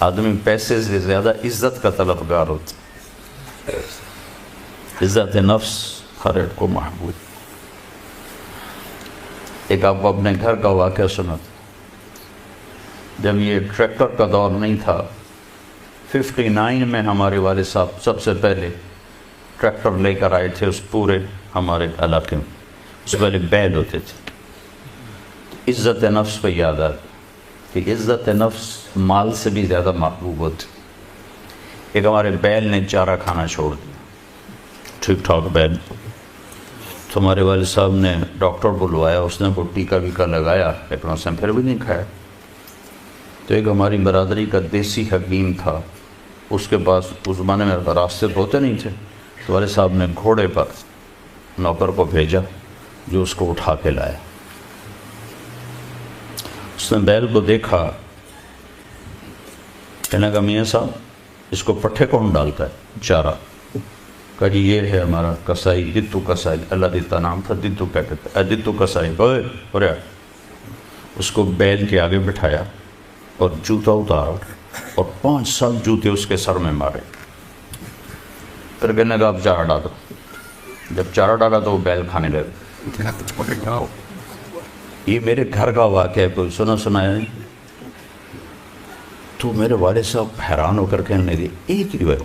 آدمی پیسے سے زیادہ عزت کا طلبگار ہوتا ہے. عزت نفس ہر ایک کو محبوب. ایک آپ کو اپنے گھر کا واقعہ سنا. جب یہ ٹریکٹر کا دور نہیں تھا، 59 میں ہمارے والد صاحب سب سے پہلے ٹریکٹر لے کر آئے تھے اس پورے ہمارے علاقے میں. اس سے پہلے بیل ہوتے تھے. عزت نفس پہ یاد آتا کہ عزت نفس مال سے بھی زیادہ محبوب ہوتی. ایک ہمارے بیل نے چارہ کھانا چھوڑ دیا، ٹھیک ٹھاک بیل. تو ہمارے والد صاحب نے ڈاکٹر بلوایا، اس نے وہ ٹیکا ویکا لگایا، لیکن اس نے پھر بھی نہیں کھایا. تو ایک ہماری برادری کا دیسی حکیم تھا، اس کے پاس اس زمانے میں راستے ہوتے نہیں تھے. تو والد صاحب نے گھوڑے پر نوکر کو بھیجا جو اس کو اٹھا کے لایا. اس نے بیل کو دیکھا، کہنے کا میاں صاحب اس کو پٹھے کون ڈالتا ہے چارہ؟ کہا جی یہ ہے ہمارا کسائی، دتو کسائی. اللہ دیتا نام تھا، دتو کیا کہتا ہے، دتو کسائی. اس کو بیل کے آگے بٹھایا اور جوتا اتارا اور 5 جوتے اس کے سر میں مارے. پھر کہنے کا اب چارہ ڈالو. جب چارہ ڈالا تو وہ بیل کھانے لگا. یہ میرے گھر کا واقعہ ہے، کوئی سنا ہے. تو میرے والد صاحب حیران ہو کر کہنے لگے ایک ہی وہ.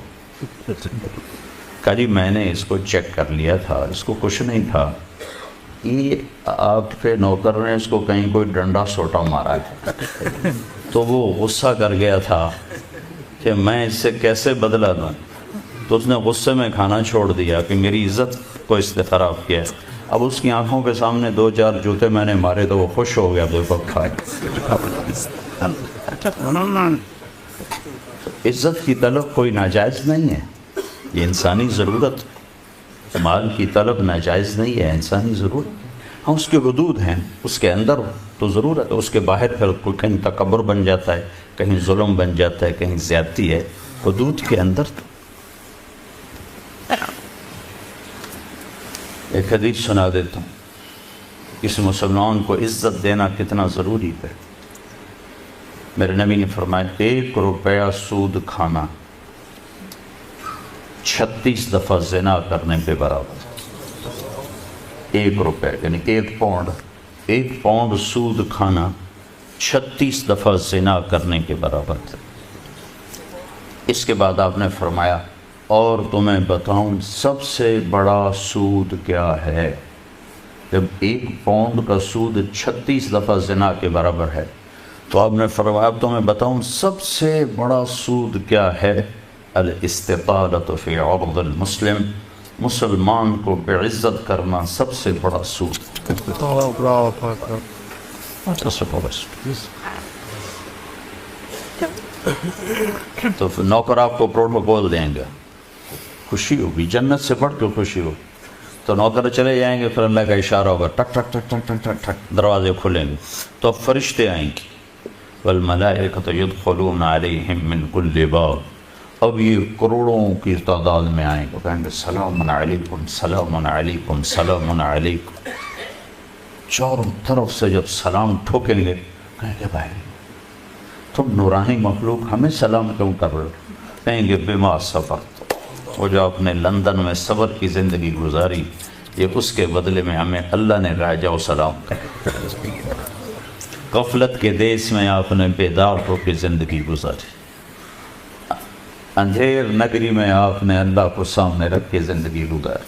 کہا جی میں نے اس کو چیک کر لیا تھا، اس کو کچھ نہیں تھا. یہ آپ کے نوکر نے اس کو کہیں کوئی ڈنڈا سوٹا مارا ہے. تو وہ غصہ کر گیا تھا کہ میں اس سے کیسے بدلا دوں. تو اس نے غصے میں کھانا چھوڑ دیا کہ میری عزت کو اس نے خراب کیا. اب اس کی آنکھوں کے سامنے 2-4 جوتے میں نے مارے تو وہ خوش ہو گیا. عزت کی طلب کوئی ناجائز نہیں ہے، یہ انسانی ضرورت. مال کی طلب ناجائز نہیں ہے، انسانی ضرورت. ہاں اس کے حدود ہیں، اس کے اندر تو ضرورت ہے، اس کے باہر پھر کوئی کہیں تکبر بن جاتا ہے، کہیں ظلم بن جاتا ہے، کہیں زیادتی ہے. حدود کے اندر. ایک حدیث سنا دیتا ہوں، اس مسلمان کو عزت دینا کتنا ضروری ہے. میرے نبی نے فرمایا 1 روپیہ سود کھانا 36 دفعہ زنا کرنے کے برابر. 1 روپیہ یعنی 1 پاؤنڈ سود کھانا 36 دفعہ زنا کرنے کے برابر تھا. اس کے بعد آپ نے فرمایا اور تمہیں بتاؤں سب سے بڑا سود کیا ہے؟ جب 1 پاؤنڈ کا سود 36 دفعہ زنا کے برابر ہے تو آپ نے فرمایا اب تمہیں بتاؤں سب سے بڑا سود کیا ہے؟ الاستطالۃ فی عرض المسلم، مسلمان کو بعزت کرنا سب سے بڑا سود. تو نوکر آپ کو پروٹوکول دیں گے، خوشی ہوگی، جنت سے بڑھ کے خوشی ہوگی. تو نوکر چلے جائیں گے، پھر اللہ کا اشارہ ہوگا، ٹک ٹک ٹک ٹک ٹک ٹک ٹک دروازے کھلیں گے تو اب فرشتے آئیں گے. والملائکۃ یدخلون علیہم من کل باب. اب یہ کروڑوں کی تعداد میں آئیں گے، کہیں گے سلام علیکم سلام علیکم سلام علیکم. چاروں طرف سے جب سلام ٹھوکیں گے کہیں گے بھائی تم نورانی مخلوق ہمیں سلام کیوں کر رہے ہو؟ کہیں گے بما صبرت، وہ جو آپ نے لندن میں صبر کی زندگی گزاری یہ اس کے بدلے میں ہمیں اللہ نے راجہ و سلام کر. غفلت کے دیس میں آپ نے بیدار ہو کے زندگی گزاری، اندھیر نگری میں آپ نے اللہ کو سامنے رکھ کے زندگی گزاری.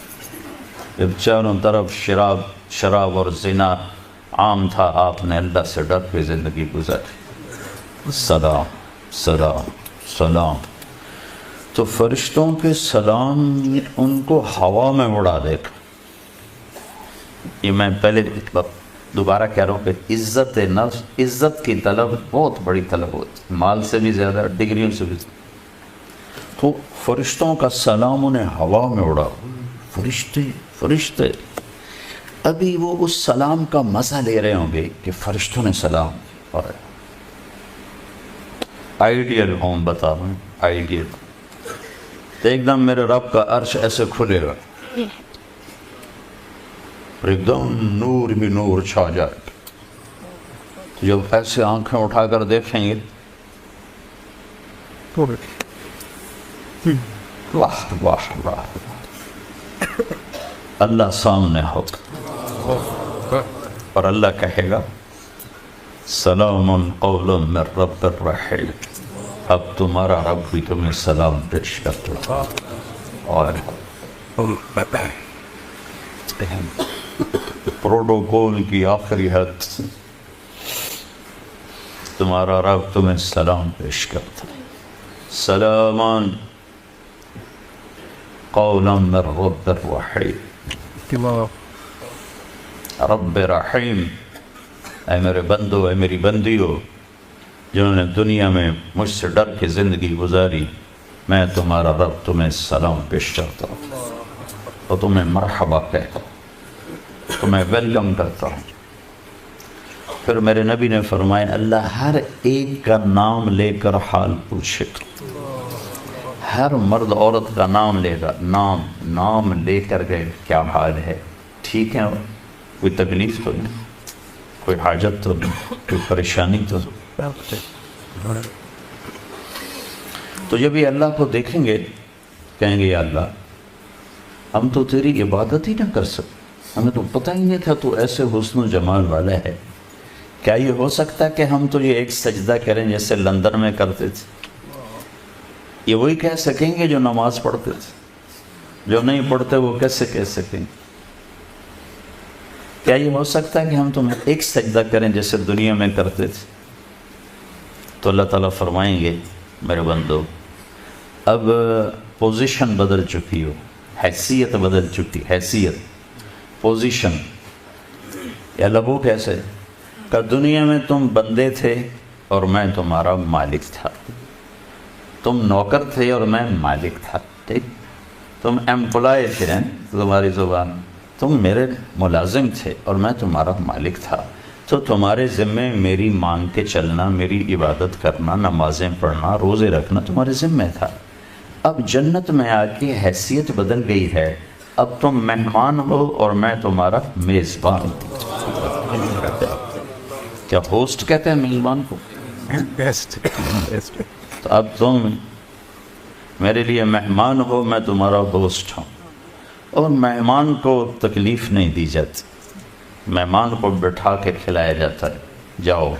جب چاروں طرف شراب اور زنا عام تھا آپ نے اللہ سے ڈر کے زندگی گزاری. سلام سلام سلام. تو فرشتوں کے سلام ان کو ہوا میں اڑا دے گا. یہ میں پہلے دوبارہ کہہ رہا ہوں کہ عزت نفس، عزت کی طلب بہت بڑی طلب ہوتی، مال سے بھی زیادہ، ڈگریوں سے بھی زیادہ. تو فرشتوں کا سلام انہیں ہوا میں اڑا. فرشتے ابھی وہ اس سلام کا مزہ لے رہے ہوں گے کہ فرشتوں نے سلام. اور آئیڈیل ہوم بتا رہا ہوں، آئیڈیل. ایک دم میرے رب کا عرش ایسے کھلے گا، ایک دم نور بھی نور چھا جائے. جب ایسے آنکھیں اٹھا کر دیکھیں گے واہ واہ واہ، اللہ سامنے ہوگا اور اللہ کہے گا سلام قول من رب الرحیم، اب تمہارا رب بھی تمہیں سلام پیش کرتا ہے۔ اور پروٹوکول کی آخری حد، تمہارا رب تمہیں سلام پیش کرتا ہے، سلامان قولا من رب الرحیم، رب رحیم، اے میرے بندو، اے میری بندیو جنہوں نے دنیا میں مجھ سے ڈر کے زندگی گزاری، میں تمہارا رب تمہیں سلام پیش کرتا ہوں اور تمہیں مرحبا کہتا ہوں، تمہیں ویلکم کرتا ہوں۔ پھر میرے نبی نے فرمایا اللہ ہر ایک کا نام لے کر حال پوچھے گا، ہر مرد عورت کا نام لے گا، نام لے کر گئے کیا حال ہے، ٹھیک ہے، کوئی تکلیف تو نہیں، کوئی حاجت تو نہیں، کوئی پریشانی تو نہیں۔ تو جب یہ اللہ کو دیکھیں گے کہیں گے یا اللہ ہم تو تیری عبادت ہی نہ کر سکتے، ہمیں تو پتہ ہی نہیں تھا تو ایسے حسن و جمال والا ہے، کیا یہ ہو سکتا ہے کہ ہم تو یہ ایک سجدہ کریں جیسے لندن میں کرتے تھے؟ یہ وہی کہہ سکیں گے جو نماز پڑھتے تھے، جو نہیں پڑھتے وہ کیسے کہہ سکیں گے؟ کیا یہ ہو سکتا ہے کہ ہم تمہیں ایک سجدہ کریں جیسے دنیا میں کرتے تھے؟ تو اللہ تعالیٰ فرمائیں گے میرے بندو اب پوزیشن بدل چکی ہو، حیثیت بدل چکی، حیثیت، پوزیشن۔ یا لبو کیسے کہ دنیا میں تم بندے تھے اور میں تمہارا مالک تھا، تم نوکر تھے اور میں مالک تھا، ٹھیک، تم ایمپلائی تھے، تمہاری زبان، تم میرے ملازم تھے اور میں تمہارا مالک تھا، تو تمہارے ذمے میری مانگ کے چلنا، میری عبادت کرنا، نمازیں پڑھنا، روزے رکھنا تمہارے ذمے تھا۔ اب جنت میں آ کے حیثیت بدل گئی ہے، اب تم مہمان ہو اور میں تمہارا میزبان ہوں۔ کیا ہوسٹ کہتے ہیں میزبان کو؟ تو اب تم میرے لیے مہمان ہو، میں تمہارا ہوسٹ ہوں، اور مہمان کو تکلیف نہیں دی جاتی، مہمان کو بٹھا کے کھلایا جاتا ہے، جاؤ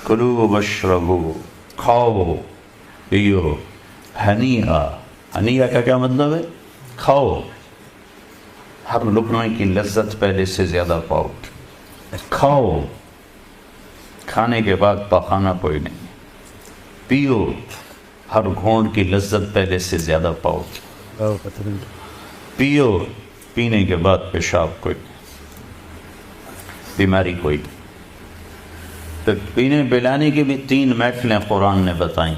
کلو واشربو، کھاؤ پیو، ہنیئا، ہنیئا کا کیا مطلب ہے؟ کھاؤ، ہر لقمے کی لذت پہلے سے زیادہ پاؤ، کھاؤ، کھانے کے بعد پاخانہ کوئی نہیں، پیو، ہر گھونٹ کی لذت پہلے سے زیادہ پاؤ، پیو، پینے کے بعد پیشاب کوئی نہیں، بیماری کوئی نہیں۔ تو پینے پلانے کی بھی 3 محفلیں قرآن نے بتائیں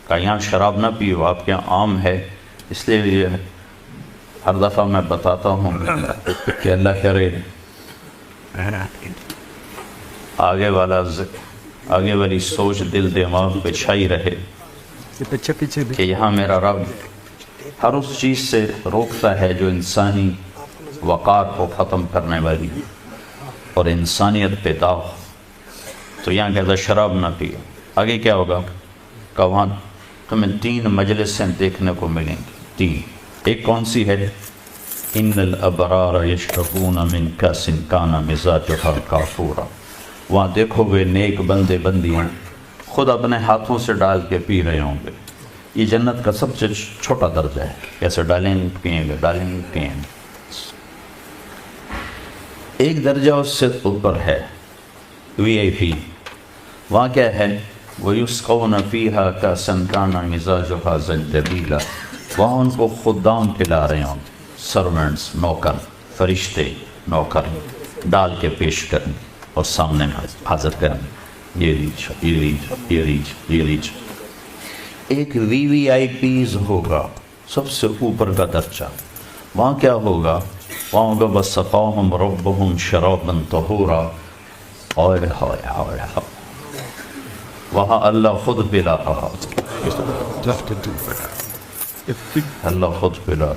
کہ یہاں شراب نہ پیو، آپ کے یہاں عام ہے، اس لیے ہر دفعہ میں بتاتا ہوں کہ اللہ کرے آگے والی سوچ دل دماغ پہ چھائی رہے کہ یہاں میرا رب ہر اس چیز سے روکتا ہے جو انسانی وقار کو ختم کرنے والی اور انسانیت پہ داغ۔ تو یہاں کہتا شراب نہ پیو، آگے کیا ہوگا کہ وہاں تمہیں 3 مجلسیں دیکھنے کو ملیں گی، 3۔ ایک کون سی ہے؟ ان الابرار یشربون من کاس کان مزاجها کافورا، وہاں دیکھو گے نیک بندے بندیاں خود اپنے ہاتھوں سے ڈال کے پی رہے ہوں گے۔ یہ جنت کا سب سے چھوٹا درجہ ہے، کیسے ڈالیں گے پیئیں گے، ڈالیں گے پیئیں گے۔ ایک درجہ اس سے اوپر ہے VIP، وہاں کیا ہے؟ وَيُسْقَوْنَ فِيهَا كَأْسًا كَانَ مِزَاجُهَا زَنْجَبِيلًا، وہاں ان کو خدام پلا رہے ہوں، سرونٹس، نوکر، فرشتے نوکر ڈال کے پیش کریں اور سامنے حاضر کریں، یہ لیج۔ ایک VVIPs ہوگا، سب سے اوپر کا درجہ، وہاں کیا ہوگا؟ وہاں ہوگا وَسَقَاهُمْ رَبُّهُمْ شَرَابًا طَهُورًا، وہاں اللہ خود پلا رہا، اللہ خود پلا